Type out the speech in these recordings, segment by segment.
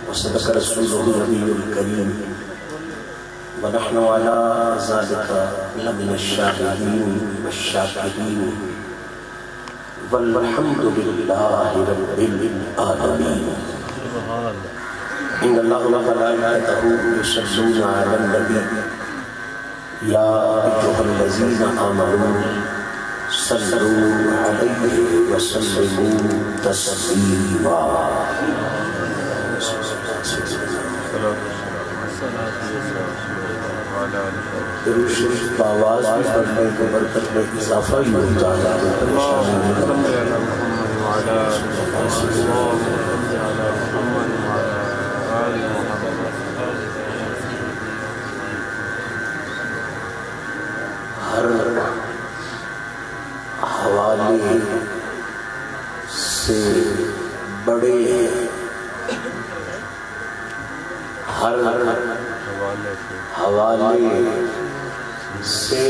وصدق رسوله النبي الكريم ونحن على ذلك لمن الشاهدين والشاكرين والحمد لله رب العالمين. إن الله وملائكته يصلون على النبي يا أيها الذين آمنوا صلوا عليه وسلموا تسليما. درود شریف آواز بھی پڑھنے کے برکت میں اضافہ ہی ہوتا ہے. ہر حوالے سے بڑے ہر حوالے سے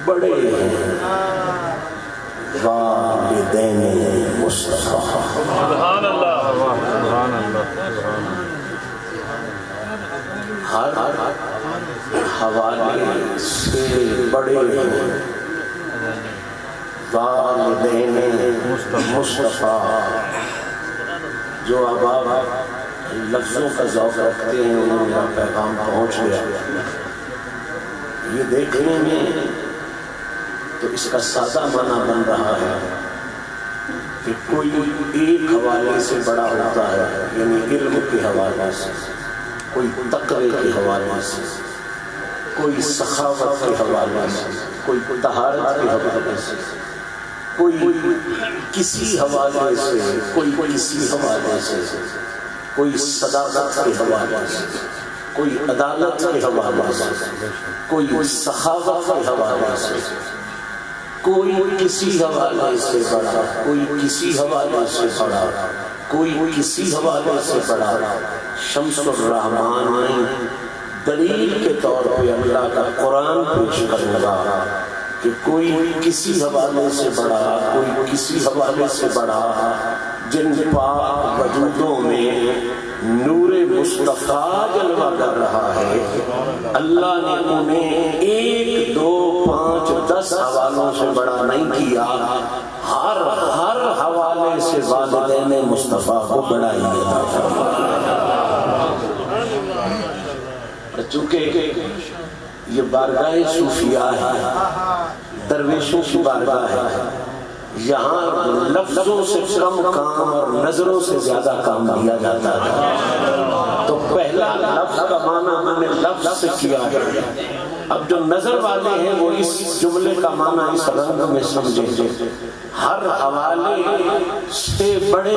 بڑے والدین مصطفیٰ. سبحان اللہ سبحان اللہ. ہر حوالے سے بڑے والدین مصطفیٰ. جو اب لفظوں کا ذوق رکھتے ہیں انہوں میرا پیغام پہنچ گیا. یہ دیکھنے میں تو اس کا سادہ معنی بن رہا ہے کہ کوئی ایک حوالے سے بڑا ہوتا ہے، یعنی علم کے حوالے سے، کوئی تقوی کے حوالے سے، کوئی سخاوت کے حوالے سے، کوئی طہارت کے حوالے سے، کوئی کسی حوالے سے، کوئی کسی حوالے سے، کوئی صداقت کے حوالے سے، کوئی عدالت کے حوالے سے، کوئی سخاوت کے حوالے سے، کوئی کسی حوالے سے بڑا، کوئی کسی حوالے سے بڑا، کوئی کسی حوالے سے بڑا. شمس الرحمن دلیل کے طور پہ اللہ کا قرآن پیش کرنے گا کہ کوئی کسی حوالے سے بڑا، کوئی کسی حوالے سے بڑا. جن پاک وجودوں میں نور مصطفیٰ جلوہ کر رہا ہے، اللہ نے انہیں 1 2 5 10 حوالوں سے بڑا نہیں کیا. ہر حوالے سے والدین مصطفیٰ کو بڑا ہی عطا فرمایا. چونکہ یہ بارگاہ صوفیاء ہے، درویشوں کی بارگاہ ہے، یہاں لفظوں سے کم کام اور نظروں سے زیادہ کام لیا جاتا ہے. تو پہلا لفظ کا معنی ہم نے لفظ سے کیا ہے. اب جو نظر والے ہیں وہ اس جملے کا معنی اس رنگ میں سمجھیں گے. ہر حوالے سے بڑے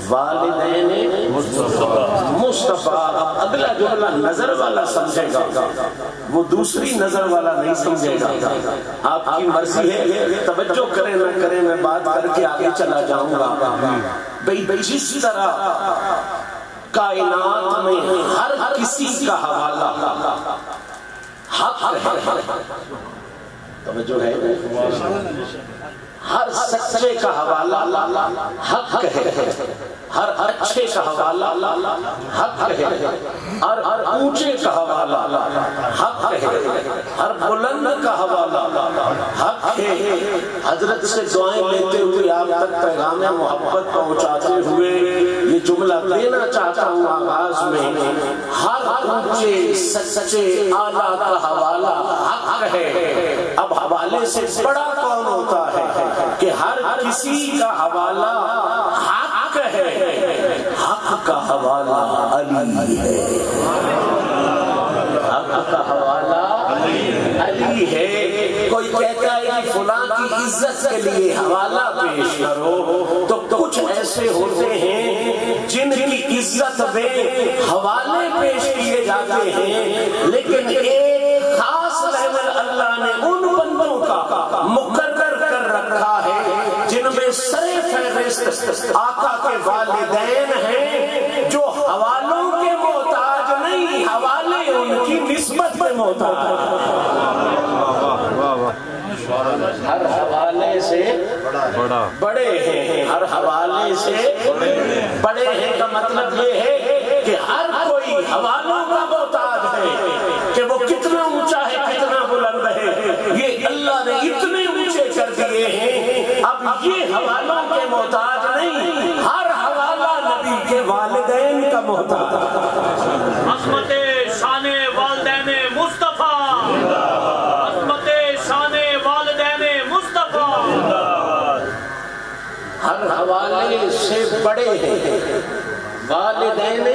والدین مصطفیٰ. اب اگلا جملہ نظر والا سمجھے گا، وہ دوسری نظر والا نہیں سمجھے گا. آپ کی مرضی ہے، توجہ کریں نہ کریں، میں بات کر کے آگے چلا جاؤں گا. بھئی جس طرح کائنات میں ہر کسی کا حوالہ حق ہے، توجہ ہے، ہر سچے کا حوالہ حق ہے، ہر اچھے کا حوالہ حق ہے، ہر اونچے کا حوالہ حق ہے، ہر بلند کا حوالہ حق ہے. حضرت سے دعائیں لیتے ہوئے آپ تک پیغام محبت پہنچاتے ہوئے یہ جملہ دینا چاہتا ہوں آغاز میں. ہر اونچے سچے اعلیٰ کا حوالہ حق ہے. اب حوالے سے بڑا کون ہوتا ہے کہ ہر کسی کا حوالہ حق ہے. حق کا حوالہ علی ہے، حق کا حوالہ علی ہے. کوئی کہتا ہے کہ فلاں کی عزت کے لیے حوالہ پیش کرو، تو کچھ ایسے ہوتے ہیں جن کی عزت میں حوالے پیش کیے جاتے ہیں، لیکن ایک خاص لیول اللہ نے ان بندوں کا مقرر کر رکھا ہے جن میں سر فہرست آقا کے والدین ہیں، جو حوالوں کے محتاج نہیں، حوالے ان کی نسبت میں محتاج. ہر حوالے سے بڑے ہیں، ہر حوالے سے بڑے ہیں کا مطلب یہ ہے کہ ہر کوئی حوالوں کا محتاج ہے کہ وہ کتنا اونچا ہے کتنا بلند ہے، یہ اللہ نے اتنے اونچے کر دیے ہیں، اب یہ حوالوں کے محتاج نہیں، ہر حوالہ نبی کے والدین کا محتاج ہے۔ عظمت شان والدین مصطفیٰ، عظمت شان والدین مصطفیٰ، ہر حوالے سے بڑے ہیں والدین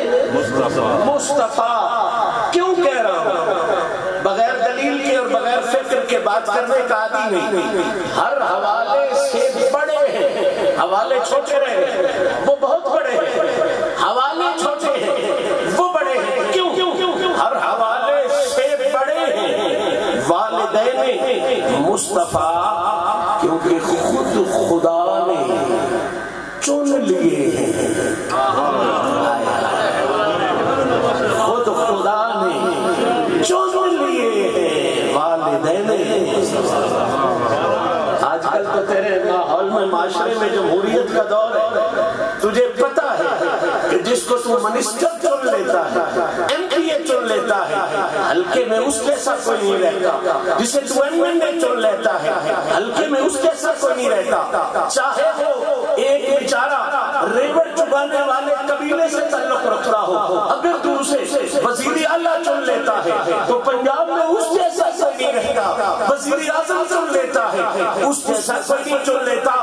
مصطفیٰ۔ کیوں کہہ رہا ہوں؟ بغیر دلیل کے اور بغیر فکر کے بات کرنے کا عادی نہیں، ہر حوالے سے بڑے ہیں، حوالے چھوٹے رہے وہ بہت بڑے ہیں، حوالے چھوٹے ہیں وہ بڑے ہیں، کیوں؟ ہر حوالے سے بڑے ہیں والدین مصطفیٰ، کیونکہ خود خدا نے چن لیے ہیں، خود خدا نے چن لیے ہیں والدین۔ آج کل تو تیرے ماحول میں معاشرے میں جمہوریت کا دور ہے، تجھے پتا ہے کہ جس کو تو منسٹر چن لیتا ہے، ایم پی اے چن لیتا ہے، حلقے میں اس جیسا کوئی نہیں رہتا، جسے تو ایم این اے چن لیتا ہے، حلقے میں اس جیسا کوئی نہیں رہتا، چاہے وہ ایک بیچارہ ریوڑ چبانے والے قبیلے سے تعلق رکھتا ہو، اگر تو اسے وزیر اعلیٰ چن لیتا ہے تو پنجاب میں اس جیسا کوئی نہیں رہتا، وزیر اعظم چن لیتا ہے اس جیسا کوئی نہیں چن لیتا۔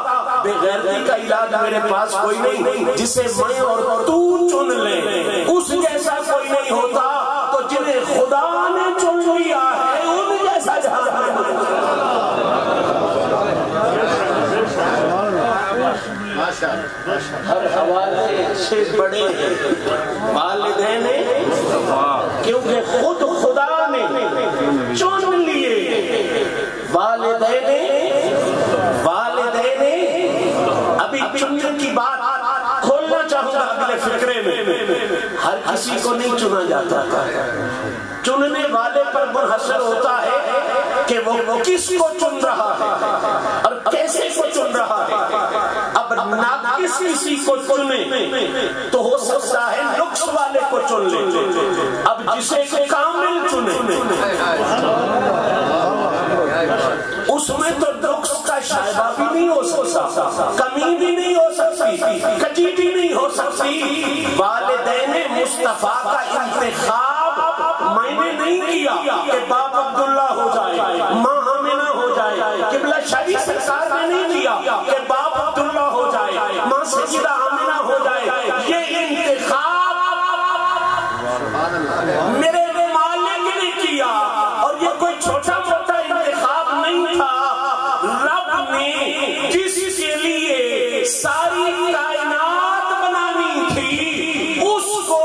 بے غیرتی کا علاج میرے پاس کوئی نہیں، جسے میں اور تو چن لیں اس جیسا کوئی نہیں ہوتا، تو جنہیں خدا نے چن لیا ہے ان جیسا جہاں ہر حوالے سے بڑے والدین، کیونکہ خود خدا نے چن لیے والدین۔ ابھی چننے کی بات کھولنا چاہوں گا اگلے فکرے میں، ہر کسی کو نہیں چنا جاتا، چننے والے پر منحصر ہوتا ہے کہ وہ کس کو چن رہا ہے اور کیسے کو چن رہا ہے۔ اب ناقص کسی کو چنے تو ہو سکتا ہے نقص والے کو چن لے، اب جسے کامل چنے اس میں تو نقص کا شائبہ بھی نہیں ہو سکتا، کمی بھی نہیں ہو سکتی، کجی بھی نہیں ہو سکتی۔ والدین مصطفیٰ کا انتخاب میں نے نہیں کیا کہ باپ عبداللہ ہو جائے، ماں آمنہ ہو جائے، قبلہ شاہی سرکار نے نہیں کیا کہ باپ عبداللہ ہو جائے، ماں سیدہ آمنہ ہو جائے، یہ انتخاب میرے مالک نے کیا، اور یہ کوئی چھوٹا موٹا انتخاب نہیں تھا۔ رب نے جس کے لیے ساری کائنات بنانی تھی اس کو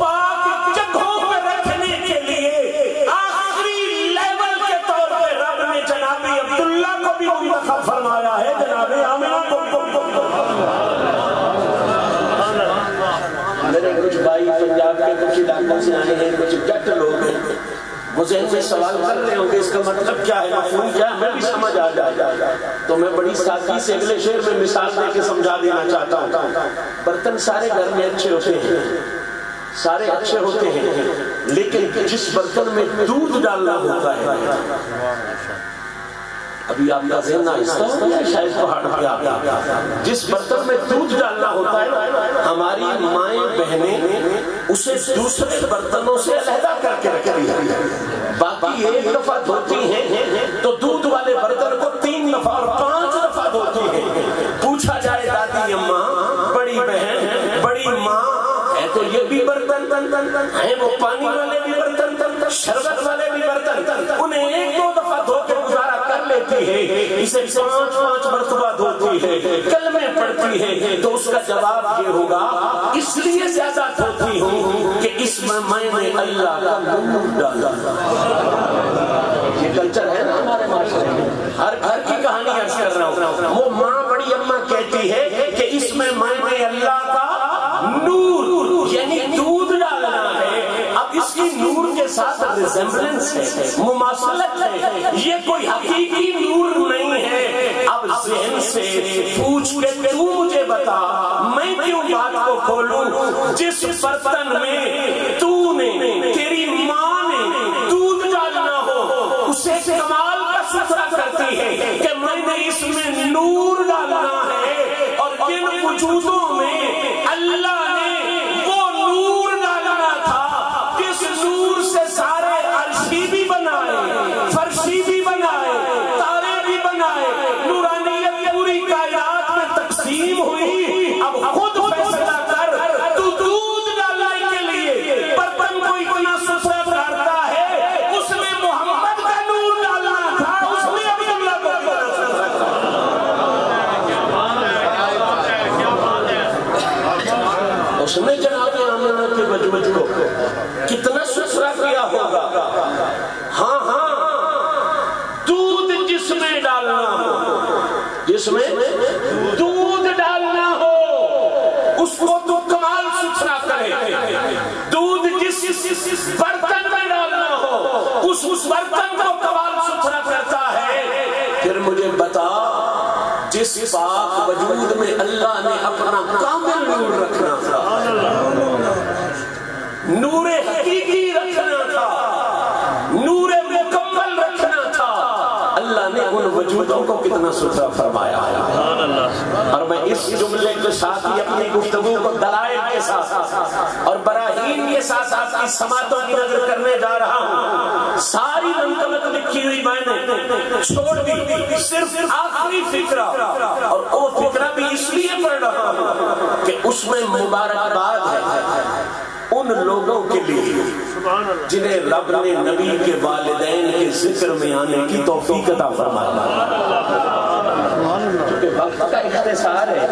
پاک جگہوں پہ رکھنے کے لیے آخری لیول کے طور پہ رب نے جناب عبداللہ کو بھی منتخب فرمایا ہے، جناب آمنہ کو۔ میرے کچھ بھائی پنجاب کے کچھ علاقوں سے آئے ہیں، کچھ جٹ لوگ ہیں، وہ ذہن میں سوال کر رہے ہوں کہ اس کا مطلب کیا ہے، مفہوم کیا ہے، میں بھی سمجھ آ جائے تو میں بڑی سادگی سے اگلے شعر میں مثال دے کے سمجھا دینا چاہتا ہوں۔ برتن سارے گھر میں اچھے ہوتے ہیں، سارے اچھے ہوتے ہیں، لیکن جس برتن میں دودھ ڈالنا ہوتا ہے، ابھی آپ کا ذہن آہستہ ہو گیا شاید پہاڑ پہ آ گیا، جس برتن میں دودھ ڈالنا ہوتا ہے ہماری مائیں بہنیں اسے دوسرے برتنوں سے علیحدہ کر کے رکھتی ہیں، باقی ایک دفعہ دھوتی ہیں تو دودھ والے برتن کو 3 دفعہ اور 5 دفعہ دھوتی ہیں۔ پوچھا جائے دادی اماں، بڑی بہن، بڑی ماں ہے تو یہ بھی برتن ہیں، وہ پانی والے بھی برتن، شربت والے بھی برتن، انہیں 1-2 دفعہ دھو کے گزارا کر لیتی ہے، اسے 5 مرتبہ دھوتی ہے، کلمے پڑھتی ہے، تو اس کا جواب یہ ہوگا اس لیے زیادہ دھوتی ہوں کہ اس میں نے اللہ کا نور ڈالا۔ یہ کلچر ہے نا ہمارے معاشرے میں، ہر گھر کی کہانی عرض کر رہا ہوں۔ وہ ماں بڑی اماں کہتی ہے کہ اس میں نے اللہ کا نور یعنی دودھ ڈالنا ہے، اب اس کی نور کے ساتھ ریزمبلنس ہے، مماثلت ہے، یہ کوئی حقیقی نور نہیں ہے۔ اب اب ذہن سے پوچھ کے تو مجھے بتا میں کیوں بات کو کھولوں جس برتن میں تو نے تیری ماں نے دودھ ڈالنا ہو اسے کمال کا سترہ کرتی ہے کہ میں نے اس میں نور ڈالنا ہے اور جن وجودوں میں اللہ نے وہ نور ڈالنا تھا جس نور سے سارے عرشی بھی بنائے فرشی بھی بنائے تارے بھی بنائے نورانیت پوری کائنات میں تقسیم ہوئی اب خود فیصلہ کر تو دودھ ڈالنے کے لیے برتن کو اتنا ستھرا کرتا ہے اس میں محمد کا نور ڈالنا تھا اس میں عبداللہ کو اس نے جناب آمنہ کے وجود کو کتنا ستھرا کیا ہوگا ہاں ہاں دودھ جس میں ڈالنا ہو جس میں دودھ ڈالنا ہو اس کو تو کمال ستھرا کرے دودھ جس برتن میں ڈالنا ہو اس برتن کو کمال ستھرا کرتا ہے پھر مجھے بتا جس پاک وجود میں اللہ نے اپنا کامل نور رکھنا تھا نور حقیقی رکھنا تھا نور مکمل رکھنا تھا اللہ نے ان وجودوں کو کتنا ستھرا فرمایا اور میں اس جملے کے ساتھ ہی اپنی گفتگو کو دلائل کے ساتھ اور براہین کے ساتھ آپ کی سماعتوں کی نظر کرنے جا رہا ہوں ساری منقبت لکھی ہوئی میں نے چھوڑ دی صرف آخری فکرہ اور وہ فکرہ بھی اس لیے پڑھ رہا ہوں کہ اس میں مبارکباد ہے ان لوگوں کے لیے جنہیں رب نے نبی کے والدین کے ذکر میں آنے کی توفیق عطا فرمایا کیونکہ وقت کا اختصار ہے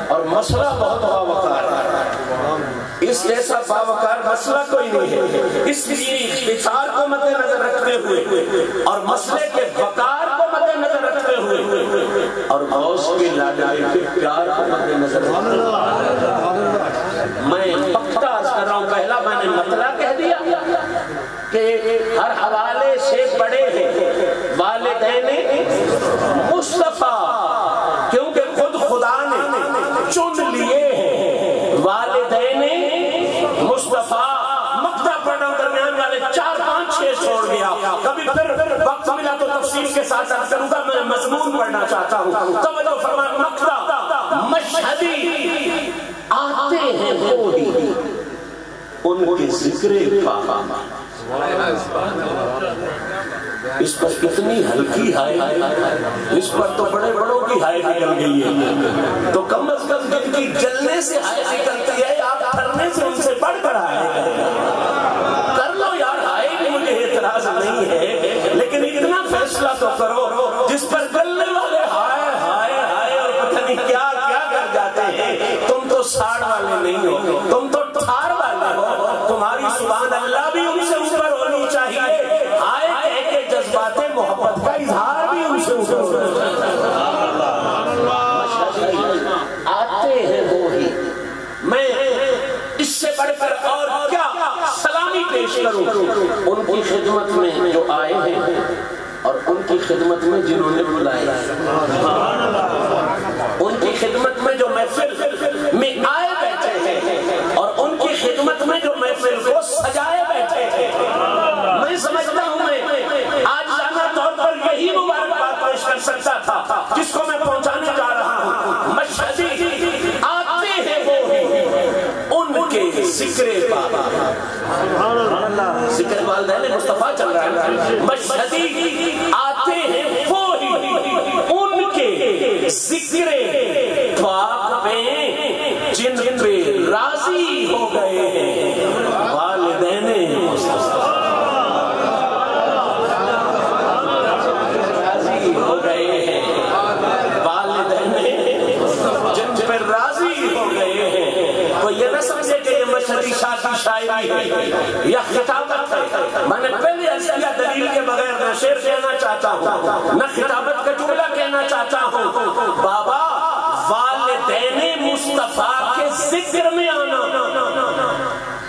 اور مسئلہ بہت باوقار ہے اس جیسا باوقار مسئلہ کوئی نہیں ہے اس لیے اختصار کو مد نظر رکھتے ہوئے اور مسئلے کے وقار کو مد نظر رکھتے ہوئے اور غوث کے لاڈلے کے پیار کو مد نظر رکھتے ہوئے میں پختہ عرض کر رہا ہوں پہلا میں نے مطلع کہہ دیا کہ ہر حوالے سے بڑے ہیں والدین مصطفیٰ کیونکہ خود خدا نے چن لیے ہیں والدین مصطفیٰ مقطع پڑھنا درمیان والے 4 5 6 چھوڑ گیا کبھی پھر وقت ملا تو تفصیل کے ساتھ عرض کروں گا میں مضمون پڑھنا چاہتا ہوں توجہ فرمائیں مقطع مشہدی آتے ہیں وہی ان کے ذکر پاک اس پر کتنی ہلکی ہائے اس پر تو بڑے بڑوں کی ہائے نکل گئی ہے تو کم از کم دل کی جلنے سے ہائے نکلتی ہے آپ کرنے سے ان سے بڑھ کر ہائے کر لو یار ہائے بھی مجھے اعتراض نہیں ہے لیکن اتنا فیصلہ تو کرو جس پر گلنے والے ہائے ہائے ہائے اور پتہ نہیں کیا کیا کر جاتے ہیں تم تو ساڑھ والے نہیں ہو تم تو ٹھار والے ہو تمہاری سبحان اللہ بھی ان سے اوپر ہونی چاہیے آئے کہہ کے جذبات محبت کا اظہار بھی ان سے اوپر ہونا چاہیے آتے ہیں وہی میں اس سے بڑھ کر اور کیا سلامی پیش کروں ان کی خدمت میں جو آئے ہیں اور ان کی خدمت میں جنہوں نے بلائے ان کی خدمت میں جو محفل میں آئے بیٹھے ہیں اور ان کی خدمت میں جو محفل کو سجائے بیٹھے ہیں میں سمجھتا ہوں میں آج جانا طور پر یہی مبارکباد پیش کر سکتا تھا جس کو میں پہنچانے جا رہا ہوں مشہدی آتے ہیں وہ ان کے ذکر پاک ذکر والدین مصطفیٰ چل رہا ہے مشہدی آتے ہیں وہی ان کے ذکر پاک پہ جن پہ راضی ہو گئے ہیں والدین مصطفیٰ راضی ہو گئے ہیں والدین جن پہ راضی ہو گئے ہیں تو یہ نہ سمجھے کہ یہ مشہدی شادی شاعری ہے یا خطابت ہے میں نے پہلے ایسا دلیل کے بغیر نہ شعر کہنا چاہتا ہوں نہ خطابت کا جملہ کہنا چاہتا ہوں بابا والدین مصطفیٰ کے ذکر میں آنا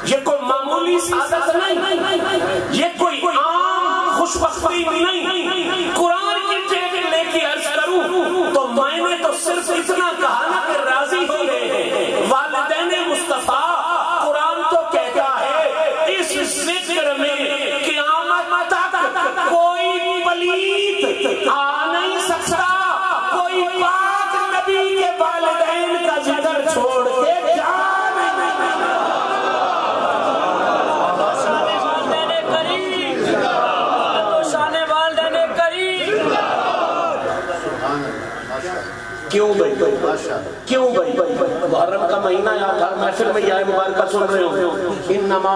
یہ کوئی معمولی سعادت نہیں یہ کوئی عام خوشبختی نہیں قرآن کی ٹیبل لے کے عرض کروں تو تو صرف اتنا کہا نا کہ راضی ہو گئے والدین مصطفیٰ. قرآن تو کہتا ہے اس ذکر میں قیامت تک کوئی پلیت آ نہیں سکتا. کوئی پاک نبی کے والدین کا ذکر چھوڑ کے جا کیوں بھائی محرم کا مہینہ یاد ہر محفل میں یہ مبارکہ سن رہے ہو. انما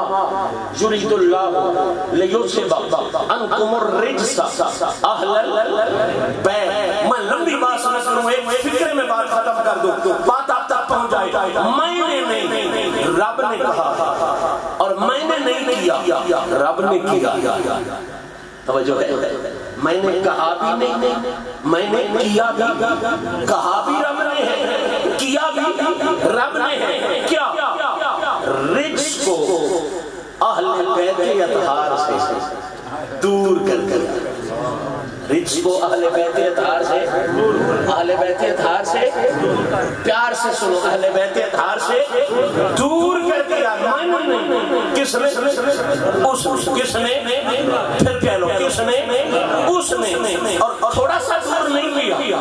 یرید اللہ لیذھب عنکم الرجس اہل البیت. میں لمبی بات سنا کروں, ایک فکر میں بات ختم کر دوں, بات آپ تک پہنچ جائے. میں نے نہیں, رب نے کہا, اور میں نے نہیں کیا, رب نے کیا. توجہ ہے, میں نے کہا بھی نہیں, میں نے کیا بھی, کہا بھی رب نے ہے, کیا بھی رب نے ہے. کیا رجس کو اہل بیت اطہار سے دور کر کر, رجس کو اہل بیت اطہار سے, اہل بیت اطہار سے پیار سے سنو, اہل بیت اطہار سے دور کر دیا. کس نے, کس نے, پھر کہہ لو کس نے, اس نے. اور تھوڑا سا دور نہیں کیا,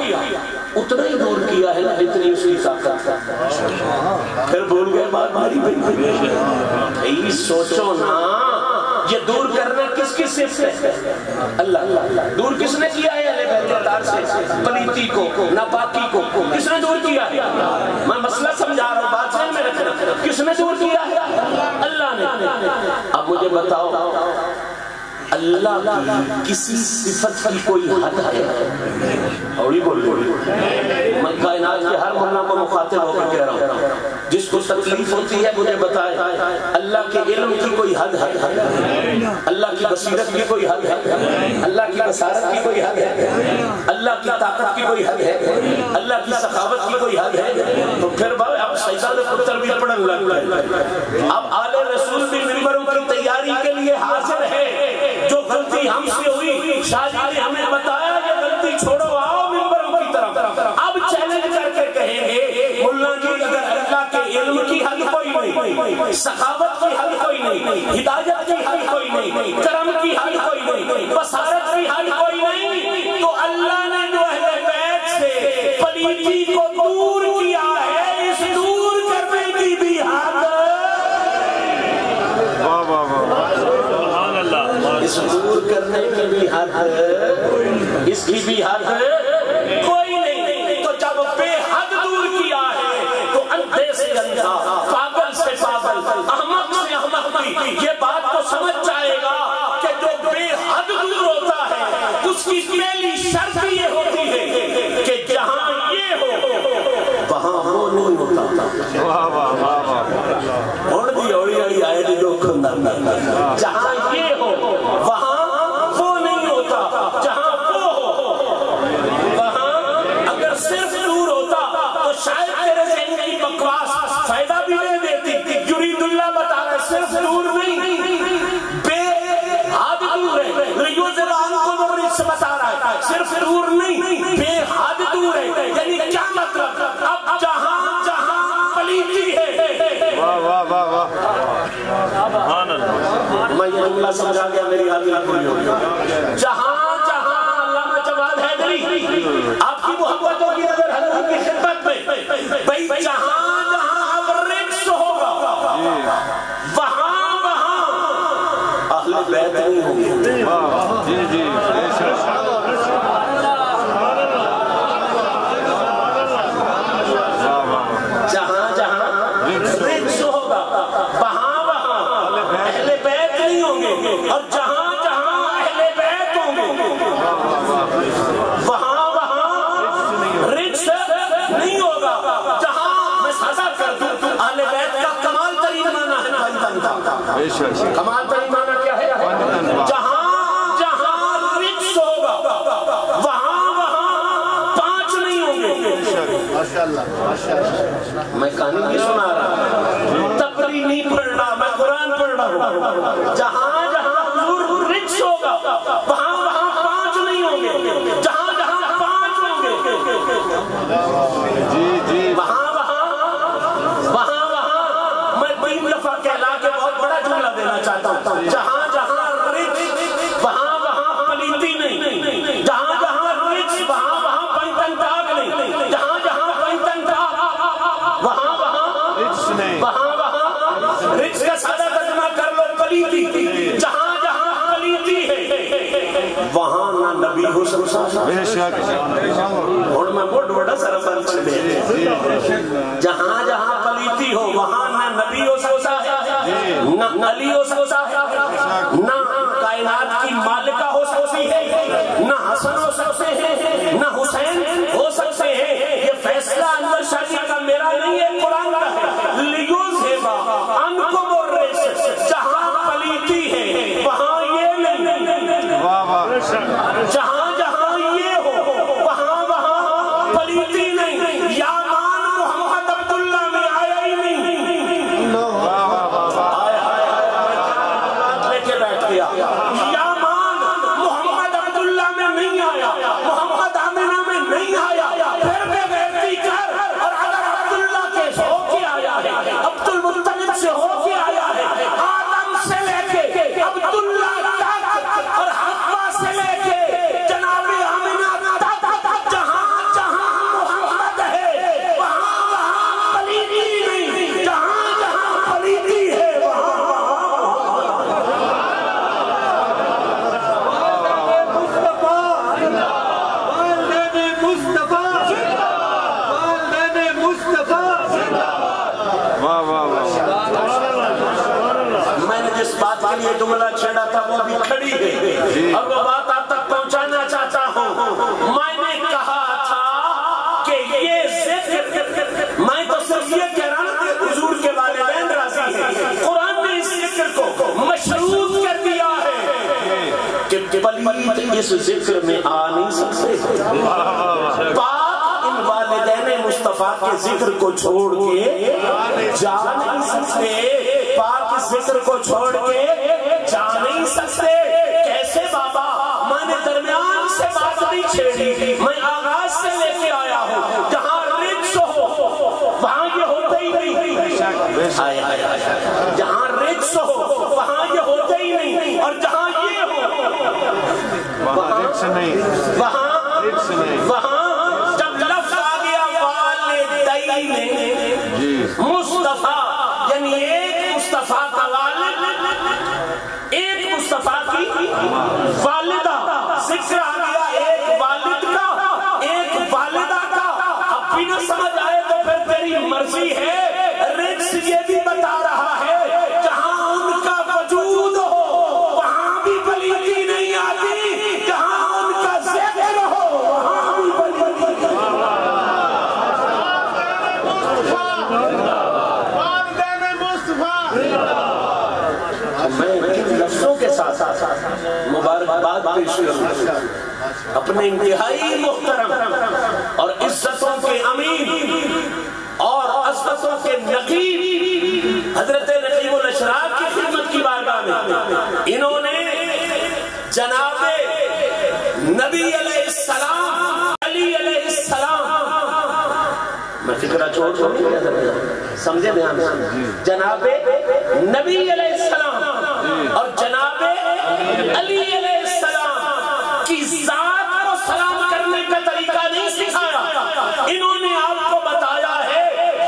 اتنا ہی دور کیا ہے نا اتنی اس کی طاقت. پھر بھول گئے بات ماری بھائی. سوچو نا, یہ دور کرنا کس کس سے ہے؟ اللہ. دور کس نے کیا ہے اہل بیت اطہار سے پلیتی کو, ناپاکی کو, کس نے دور کیا ہے؟ میں مسئلہ سمجھا رہا ہوں, بات ذہن میں رکھنا. کس نے دور کیا ہے؟ اللہ نے. اب مجھے بتاؤ, اللہ کی کسی صفت کی کوئی حد ہے؟ اوڑی بول میں کائنات کے ہر مولانا کو مخاطب ہو کر کہہ رہا ہوں, جس کو تکلیف ہوتی ہے مجھے بتائے, اللہ کے علم کی کوئی حد ہے؟ اللہ کی بصیرت کی کوئی حد ہے؟ اللہ کی بصارت کی کوئی حد ہے؟ اللہ کی طاقت کی کوئی حد ہے؟ اللہ کی سخاوت کی کوئی حد ہے؟ تو پھر بھائی اب سجدہ پتر بھی پڑھن لگ گئے. اب آل رسول بھی منبروں کی تیاری کے لیے حاضر ہے. جو غلطی ہم سے ہوئی, شاہد نے ہمیں بتایا یہ غلطی چھوڑو, آؤ منبروں کی طرف. اب چیلنج کر کے کہیں گے مولانا جی اگر اللہ کے علم کی حد کوئی نہیں, سخاوت کی حد کوئی نہیں, ہدایت کی حد کوئی نہیں, کرم کی حد کوئی نہیں, بصارت کی حد کوئی نہیں, تو اللہ نے جو اہل بیت سے پلیتی کو دور کیا ہے, اس دور کرنے کی بھی حد, اس دور کرنے کی بھی حد, اس کی بھی حد کوئی نہیں. تو جب بے حد دور کیا ہے تو اندھے سے اندھا, پاگل سے پاگل, احمق سے احمق بھی یہ بات تو سمجھ جائے گا کہ جو بے حد دور ہوتا ہے اس کی پہلی شرط یہ ہوتی ہے کہ جہاں یہ ہو وہاں وہ نہیں ہوتا. اور بھی اوڑی اوڑی آئے دی دو کھندر, جہاں یہ ہو وہاں وہ نہیں ہوتا, جہاں وہ ہو وہاں. اگر صرف دور ہوتا تو شاید تیرے ذہن کی بکواس فائدہ بھی نہیں دیتی. یرید اللہ بتا رہا ہے صرف دور نہیں, بے حد دور ہے. لیذھب عنکم الرجس بتا رہا ہے صرف دور نہیں, بے حد دور ہے. یعنی کیا مطلب, اب جہاں جہاں پلیتی ہے, میں یہ جملہ سمجھا گیا, میری حاضرہ پوری ہو گئی. جہاں جہاں علامہ جواد حیدری آپ کی محبتوں کی نظر حضرت کی خدمت میں, بھئی جہاں جہاں اب رجس ہوگا وہاں وہاں اہل بیت نہیں ہوں گے. جی جی جہاں جہاں رجس ہوگا وہاں وہاں اہل بیت نہیں ہوں گے, اور جہاں جہاں اہل بیت ہوں گے وہاں وہاں رجس نہیں ہوگا. جہاں میں سادہ کر دوں, اہل بیت کا کمال ترین معنی ہے, کمال ترین معنی کیا ہے, جہاں جہاں رجس ہوگا وہاں وہاں پانچ نہیں ہوں گے. میں کہانی نہیں سنا رہا, تقریر نہیں پڑھ رہا, میں قرآن پڑھ رہا ہوں. جہاں جہاں حضور رجس ہوگا وہاں وہاں پانچ نہیں ہوں گے, جہاں جہاں پانچ ہوں گے وہاں میں 3 دفعہ کہلا کے بہت بڑا جملہ دینا چاہتا ہوں. جہاں جہاں رچ وہاں پلیتی نہیں. جہاں جہاں رچ وہاں پنتن ٹاک نہیں. جہاں جہاں پنتن ٹاک وہاں رچ کا سادہ ترجمہ کر لو پلیتی. جہاں جہاں پلیتی ہے وہاں نہ نبی ہو سکتا. اور میں بہت بڑا سرفر چل دے. جہاں جہاں پلیتی ہو وہاں نہ نبی ہو سکتا ہے, نہ علی ہو سکتا ہے, نہ کائنات کی مالکہ ہو سکتی ہے, نہ حسن ہو سکتے ہیں, نہ حسین ہو سکتے ہیں. یہ فیصلہ انور شاہی کا میرا نہیں ہے, قرآن کا ہے. لیوزہبا عنکم الرجس. جہاں پلیتی ہے وہاں یہ نہیں. جہاں جہاں یہ ہو وہاں پلیتی نہیں. یا مان محمد عبداللہ میں آیا ہی نہیں. لے کے بیٹھ گیا. یا مان محمد عبداللہ میں نہیں آیا, محمد آمنہ میں نہیں آیا. پھر بے غیرتی کر, اور اگر عبداللہ کے ہو کے آیا ہے, عبد المطلب سے ہو کے آیا ہے, آدم سے لے کے عبداللہ تک اور حوا سے لے کے جناب آمنہ تک, جہاں جہاں محمد ہے وہاں پلیتی نہیں. جہاں جہاں پلیتی ہے میں نے جس بات کے لیے جملہ چھیڑا تھا وہ بھی کھڑی ہے اور وہ بات آپ تک پہنچانا چاہتا ہوں. میں نے کہا تھا کہ یہ ذکر, میں تو صرف یہ کہہ رہا ہوں کہ حضور کے والدین راضی ہیں. قرآن نے اس ذکر کو مشروط کر دیا ہے کہ پلیت اس ذکر میں آ نہیں سکتے. پاک ان والدین مصطفیٰ کے ذکر کو چھوڑ کے جا نہیں سکتے. پاک اس ذکر کو چھوڑ کے جا نہیں سکتے. کیسے بابا؟ میں نے درمیان سے بات نہیں چھیڑی, میں آغاز سے لے کے آیا ہوں. جہاں رچ ہو وہاں یہ ہوتے ہی نہیں. جہاں رچ ہو وہاں یہ ہوتے ہی نہیں. اور جہاں یہ ہو وہاں جب لفظ آ گیا والدین مصطفیٰ, یعنی ایک مصطفیٰ کا والد, ایک مصطفیٰ کی والدہ, ذکر آ گیا ایک والد کا ایک والدہ کا. اب بھی نہ سمجھ آئے تو پھر تیری مرضی ہے. رجس یہ بھی بتا رہا ہے جہاں ان کا وجود ہو وہاں بھی پلیتی نہیں آتی. جہاں ان کا ذکر ہو وہاں بھی پلیتی نہیں میں لفظوں کے ساتھ مبارکباد پیش کروں اپنے انتہائی محترم اور عزتوں کے امین اور عظمتوں کے نقیب حضرت نقیب الاشراف کی خدمت کی بارگاہ میں. انہوں نے جناب نبی علیہ السلام, علی علیہ السلام, میں فکرہ چھوڑ سمجھے دھیان سے, جناب نبی علیہ السلام اور جناب علی علیہ السلام کی ذات کو سلام کرنے کا طریقہ نہیں سکھایا. انہوں نے آپ کو بتایا ہے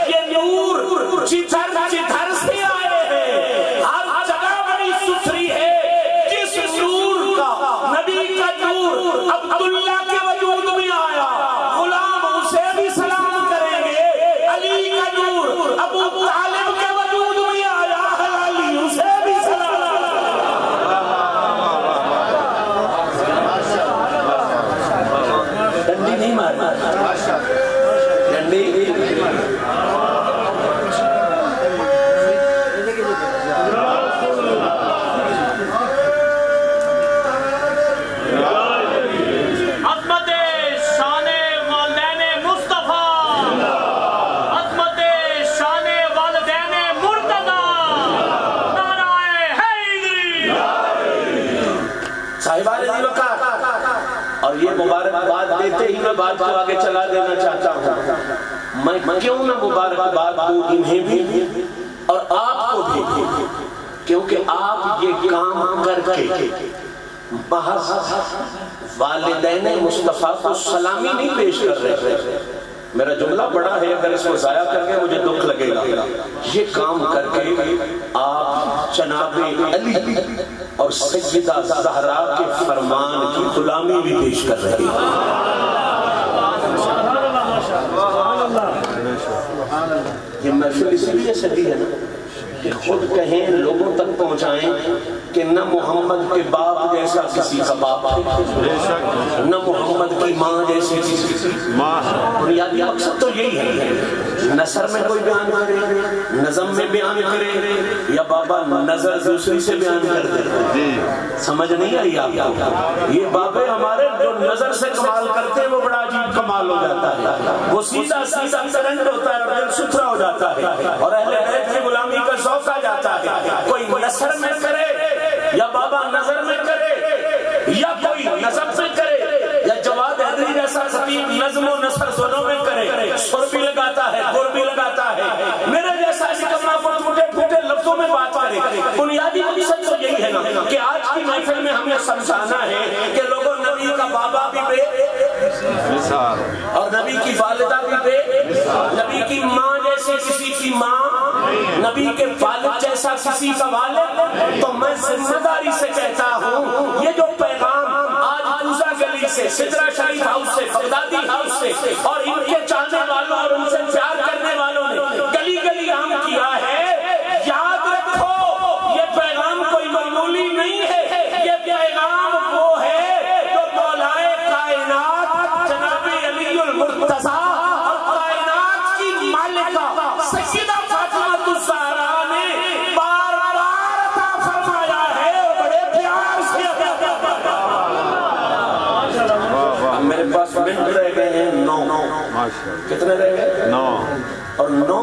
یہ نور جدھر جدھر سے آئے ہیں, ہر جگہ بڑی ستھری ہے. جس نور کا, نبی کا نور عبداللہ کے وجود میں آیا, غلام اسے بھی سلام کریں گے. علی کا نور ابو طالب کے وجود میں آیا, علی اسے بھی سلام ڈنڈی نہیں مارنا, ڈنڈی بات کو آگے چلا دینا چاہتا ہوں، میں کیوں نہ مبارکباد دوں انہیں بھی اور آپ کو بھی، کیونکہ آپ یہ کام کر کے محض والدین مصطفیٰ کو سلامی نہیں پیش کر رہے ہیں۔ میرا جملہ بڑا ہے، اگر اس کو ضائع کر کے مجھے دکھ لگے گا۔ یہ کام کر کے آپ جناب علی اور سیدہ زہرا کے فرمان کی غلامی بھی پیش کر رہے ہیں۔ یہ محفل اس لیے سجی ہے نا کہ خود کہیں، لوگوں تک پہنچائیں کہ نہ محمد کے باپ جیسا کسی کا باپ ہے، نہ محمد کی ماں جیسی کسی کی ماں۔ بنیادی مقصد تو یہی ہے، نثر میں کوئی بیان کرے، نظم میں بیان کرے، یا بابا نظر دوسری سے بیان کر دے۔ سمجھ نہیں آئی آپ کو؟ یہ بابے ہمارے جو نظر سے کمال کرتے ہیں وہ بڑا عجیب کمال ہو جاتا ہے، وہ سیدھا سیدھا کرنٹ ہوتا ہے اور دل ستھرا ہو جاتا ہے، اور اہل بیت کی غلامی کا ذوق آ جاتا ہے۔ کوئی نثر میں کرے یا بابا نظر میں کرے، یا کوئی نظم میں کرے، یا جواد حیدری جیسا خطیب نظم و نثر دونوں میں کرے، سر بھی لگاتا ہے، گر بھی لگاتا ہے، میرے جیسا نکما کو ٹوٹے پھوٹے لفظوں میں بات کرے۔ بنیادی مقصد تو یہی ہے نا کہ آج کی محفل میں ہمیں سمجھانا ہے کہ لوگوں نبی کا بابا بھی بے مثال اور نبی کی والدہ بھی بے، نبی کی ماں جیسے کسی کی ماں، نبی کے والد جیسا کسی کا والد۔ تو میں ذمہ داری سے کہتا ہوں، یہ جو پیغام آج پوزا گلی سے، سدرا شریف ہاؤس سے، بغدادی ہاؤس سے، اور ان کے چاہنے والوں اور ان سے پیار کرنے والوں نے گلی گلی عام کیا ہے، یاد رکھو یہ پیغام کوئی معمولی نہیں ہے، یہ پیغام وہ ہے جو مولائے کائنات جناب علی المرتضیٰ اور کائنات کی مالکہ سیدہ فاطمہ الزہرا نے بار بار عطا فرمایا ہے، اور بڑے پیار سے عطا فرمایا۔ میرے پاس منٹ رہ گئے ہیں 9۔ کتنے رہ گئے؟ 9۔ اور 9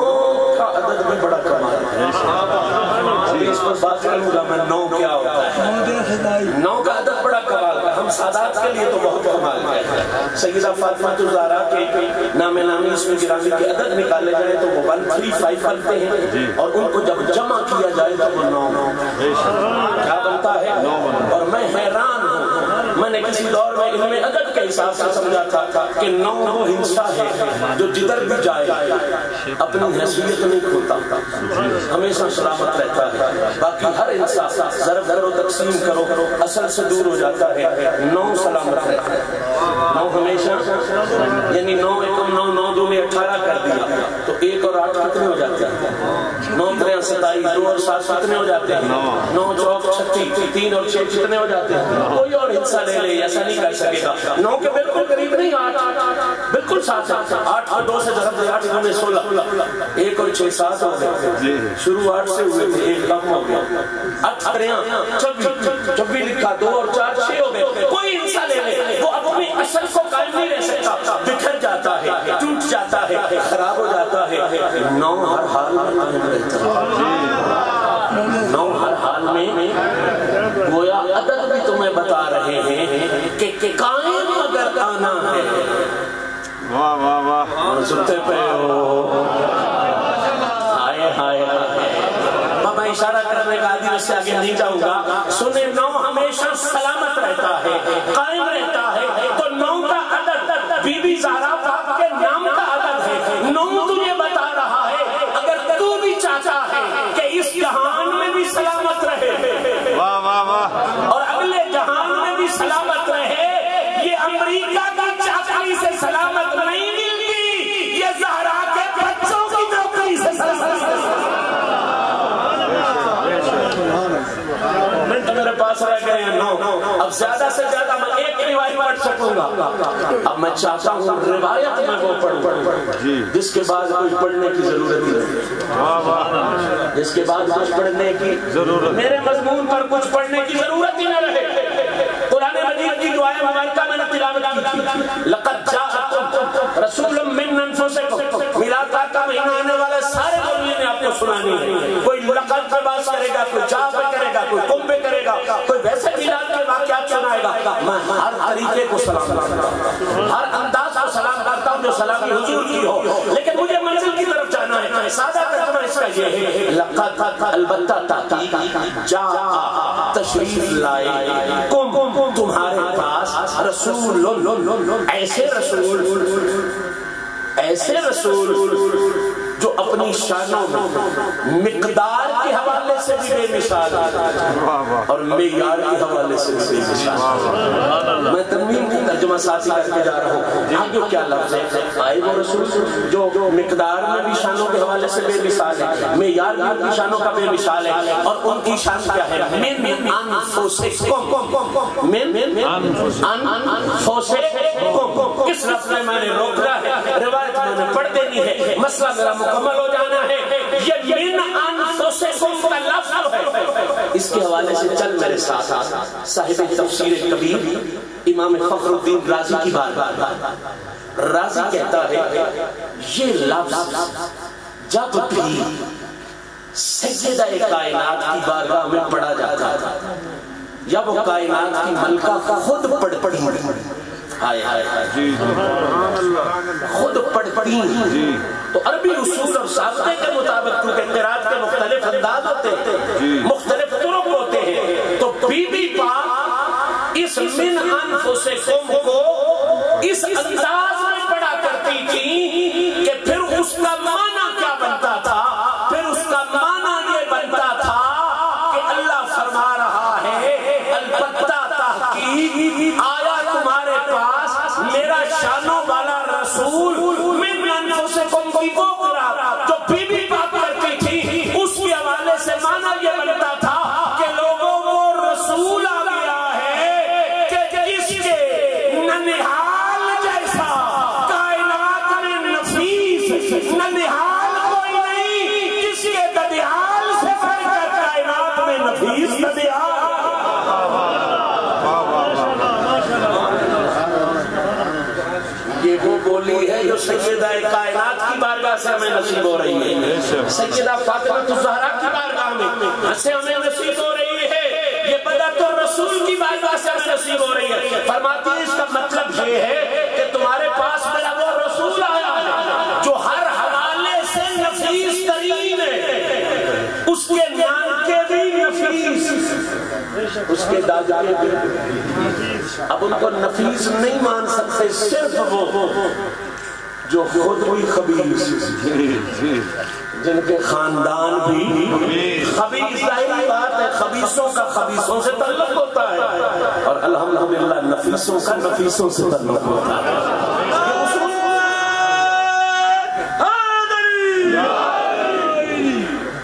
کا عدد بھی بڑا کمال ہے۔ اس پر بات کروں گا میں 9 کیا ہوتا ہے۔ 9 کا عدد بڑا کمال ہے، ہم سادات کے لیے تو بہت کمال ہے۔ سیدہ فاطمہ الزہرا کے نام نامی اس میں گرامی کے عدد نکالے جائے تو وہ 135 بنتے ہیں، اور ان کو جب جمع کیا جائے تو وہ 9 کیا بنتا ہے۔ اور میں حیران ہوں، میں نے کسی دور میں علم عدد کے حساب سے سمجھا تھا کہ 9 وہ ہنسا ہے جو جدھر بھی جائے اپنی حیثیت نہیں کھوتا، ہمیشہ سلامت رہتا ہے۔ باقی ہر انسان ضرب کرو تقسیم کرو اصل سے دور ہو جاتا ہے، 9 سلامت رہتا ہے۔ 9 ہمیشہ، یعنی 9 ایکم 9، 9 دو میں 18 کر دیا تو 1 اور 8 کتنے ہو جاتے ہیں؟ 9 3 27، 2 اور 7 کتنے ہو جاتے ہیں؟ 9 4 36، 3 اور 6 کتنے ہو جاتے ہیں؟ کوئی اور حصہ لے لے، ایسا نہیں کر سکے گا۔ 9 کے بالکل قریب نہیں، 8 بالکل 7، 8 اور 2 سے ضرب دے 8 میں 16، 1 اور 6 7 ہو گئے، شروع 8 سے ہوئے تھے، 1 کم ہو گیا، 24 لکھا، 2 اور 4 6 ہو گئے۔ کوئی حصہ لے لے، وہ اپنی اصل کو قائم نہیں رہ سکتا، بکھر جاتا ہے، ٹوٹ جاتا ہے، خراب ہو جاتا ہے۔ 9 ہر حال میں قائم رہتا ہے، 9 ہر حال میں۔ گویا عدد بھی تمہیں بتا رہے ہیں کہ قائم اگر آنا ہے۔ واہ واہ واہ، سنتے پہ ہو، ہائے ہائے ہائے۔ میں اشارہ کرنے کا عادی، اس سے آگے نہیں جاؤں گا۔ سنیں، 9 ہمیشہ سلامت رہتا ہے، قائم رہتا ہے، تو 9 کا عدد بی بی زہرا پاک کے نام کا عدد ہے۔ 9 تجھے بتا رہا ہے اگر تو بھی چاہتا ہے کہ اس جہان میں بھی سلامت رہے، واہ واہ واہ، اور اگلے جہان میں بھی سلامت رہے، یہ امریکہ کی چاچائی سے سلامت نہیں ملتی، یہ زہرا کے بچوں کی نوکری سے سلامت۔ منٹ میرے پاس رہ گئے ہیں 9، اب زیادہ سے زیادہ میں ایک روایت پڑھ سکوں گا۔ اب میں چاہتا ہوں روایت میں وہ پڑھوں جس کے بعد کوئی پڑھنے کی ضرورت نہیں، جس کے بعد کچھ پڑھنے کی ضرورت، میرے مضمون پر کچھ پڑھنے کی ضرورت ہی نہ رہے۔ قرآن مجید کی دعائیں مبارکہ میں نے تلاوت کی تھی، لقد جاءکم رسول من انفسکم، میلاد کا مہینہ آنے والا سارے مولوی نے آپ کو سنانی ہے. کوئی لقب کے بات کرے گا، کوئی چاہ پہ کرے گا، کوئی کم پہ کرے گا، کوئی ویسے میلاد کے واقعات سنائے گا. میں ہر طریقے کو سلام کرتا ہوں، ہر انداز کو سلام کرتا ہوں جو سلامی حضور کی ہو، لیکن مجھے منزل کی طرف جانا ہے. سادہ ترجمہ اس کا یہ ہے، لقد البتہ تحقیق جاء تشریف لائے کم تمہارے پاس رسول، ایسے رسول جو اپنی شانوں میں مقدار کے حوالے سے بھی بے مثال اور معیار کے حوالے سے بھی بے مثال. میں تنوین کی ترجمہ سازی کر کے جا رہا ہوں. آگے کیا لفظ ہے؟ آئے وہ رسول جو مقدار میں بھی شانوں کے حوالے سے بے مثال ہے، معیار کی شانوں کا بے مثال ہے. اور ان کی شان کیا ہے؟ من انفسکم، من انفسکم. کس لفظ میں میں نے روکنا ہے؟ روایت میں نے پڑھ دینی ہے، مسئلہ میرا مکمل ہو جانا ہے. یہ من انفسکم کا لفظ ہے. اس کے حوالے سے چل میرے ساتھ صاحب تفسیر کبیر امام فخر الدین رازی کی بات. رازی کہتا ہے یہ لفظ جب بھی سیدہ کائنات کی بارگاہ میں پڑھا جاتا تھا یا وہ کائنات کی ملکہ خود پڑھتی خود پڑھتی تو عربی اصول اور ضابطے کے مطابق کیونکہ قرات کے مختلف انداز ہوتے ہیں، مختلف طرق ہوتے ہیں، تو بی بی پاک اس من انفسکم کو اس انداز میں پڑھا کرتی تھی کہ پھر اس کا معنی کیا بنتا تھا؟ پھر اس کا معنی یہ بنتا تھا کہ اللہ فرما رہا ہے البتہ تحقیق آیا تمہارے پاس میرا شانوں والا رسول من انفسکم کی وہ قرات جو بی بی پاک کرتی تھی، اس کے حوالے سے معنی یہ بنتا تھا کہ لوگوں وہ رسول آ گیا ہے کہ جس کے ننہال جیسا کائنات میں نفیس ننہال کوئی نہیں، جس کے ددیال سے بڑھ کر کائنات میں نفیس ددیال. یہ وہ بولی ہے جو سیدہ کائنات کی بارگاہ سے ہمیں نصیب ہو رہی ہے، سیدہ فاطمہ الزہرا کی بارگاہ میں سے ہمیں نصیب ہو رہی ہے، یہ بدعت الرسول کی بارگاہ سے ہمیں نصیب ہو رہی ہے. فرماتی ہے اس کا مطلب یہ ہے کہ تمہارے پاس میرا وہ رسول آیا ہے جو ہر حوالے سے نفیس ترین ہے، اس کے نام کے بھی نفیس، اس کے دادا بھی. اب ان کو نفیس نہیں مان سکتے صرف وہ جو خود بھی خبیث، جن کے خاندان بھی خبیث. ظاہری بات ہے خبیثوں کا خبیثوں سے تعلق ہوتا ہے اور الحمدللہ نفیسوں کا نفیسوں سے تعلق ہوتا ہے.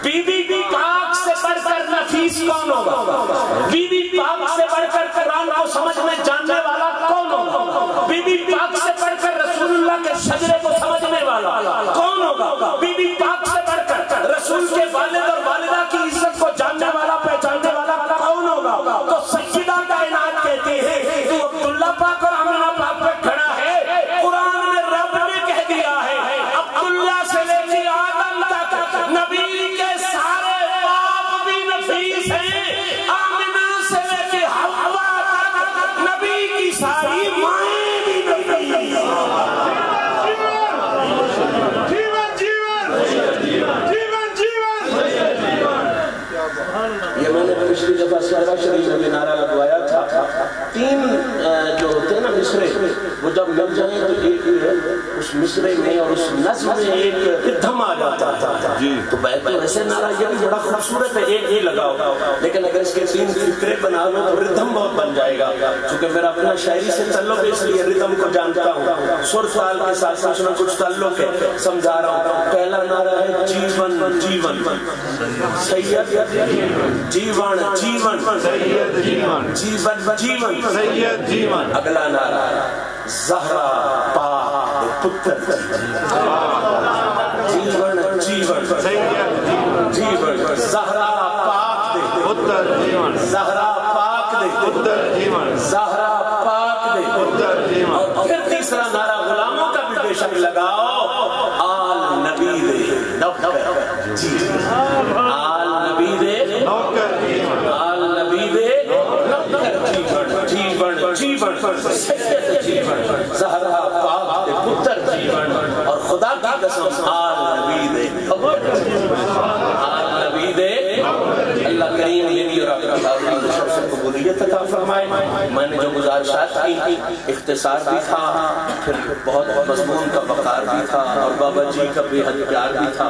بی بی پاک سے بڑھ کر نفیس کون ہوگا؟ بی بی پاک سے بڑھ کر قرآن کو سمجھنے جاننے والا کون ہوگا؟ بی بی پاک سے بڑھ کر رسول اللہ کے شجرے کو سمجھنے والا کون ہوگا؟ بی بی پاک سے بڑھ کر رسول کے والد اور والدہ کی عزت کو جاننے والا پہچاننے والا کون ہوگا؟ تو سیدہ کائنات کہتے ہیں تو عبداللہ پاک اور آمنہ پاک پہ کھڑا ہے. قرآن میں رب نے کہہ دیا ہے عبداللہ سے لے کے آدم تک نبی کے سارے باپ بھی نفیس ہیں، آمنہ سے لے کے حوا تک نبی کی ساری مائیں بھی نفیس ہیں. یہ میں نے پچھلی دفعہ سیارہ شریف میں نعرہ لگوایا تھا. 3 جو ہوتے ہیں نا مصرے، وہ جب مل جائیں تو ایک اس مصرے میں اور اس نظم میں ایک ردھم آ جاتا تھا. تو ویسے نعرہ یہ بھی بڑا خوبصورت ہے، ایک ہی لگاؤ، لیکن اگر اس کے 3 فکرے بنا لو تو ردھم بہت بن جائے گا. چونکہ میرا اپنا شاعری سے تعلق ہے اس لیے ردھم کو جانتا ہوں، سر تال کے ساتھ کچھ نہ کچھ تعلق ہے، سمجھا رہا ہوں. پہلا نعرہ ہے جیون جیون سید جیون جیون سید جیون جیون جیون سید جیون. اگلا نعرہ زہرا پاک پتر جیون جیون سید جیون زہرا پاک دے پتر جیون زہرا پاک دے پتر جیون زہرا پاک دے پتر جیون. اور پھر تیسرا نعرہ غلاموں کا بھی لگاؤ آل نبی دے نوکر آل نبی دے آل نبی دے جیون جیون سید جیون زہرا پاک دے پتر جیون اور خدا کی قسم آل نبی دے آل نبی دے اللہ کریم لیلی اور آپ سے قبولیت عطا فرمائے. میں نے جو گزارشات کی اختصار بھی تھا پھر بہت مضمون کا وقار بھی تھا اور بابا جی کا بے حد پیار بھی تھا.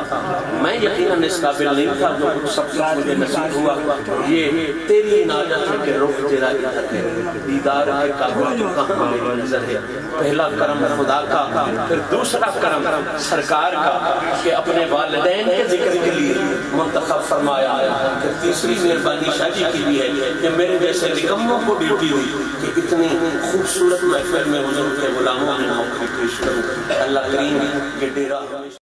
میں یقیناً اس قابل نہیں تھا جو کچھ سب کچھ مجھے نصیب ہوا یہ تیری عنایت ہے کہ رخ تیرا ادھر ہے دیدار ہے کعبہ تو کہاں میری نظر ہے. پہلا کرم خدا کا پھر دوسرا کرم سرکار کا کہ اپنے والدین کے ذکر کے لیے منتخب فرمایا. پھر تیسری مہربانی شاہ جی کی بھی ہے کہ میرے جیسے نکموں کو ڈیوٹی ہوئی کہ اتنی خوبصورت محفل میں حضور کے غلاموں میں نوکری پیش کروں. اللہ کریم یہ ڈیرہ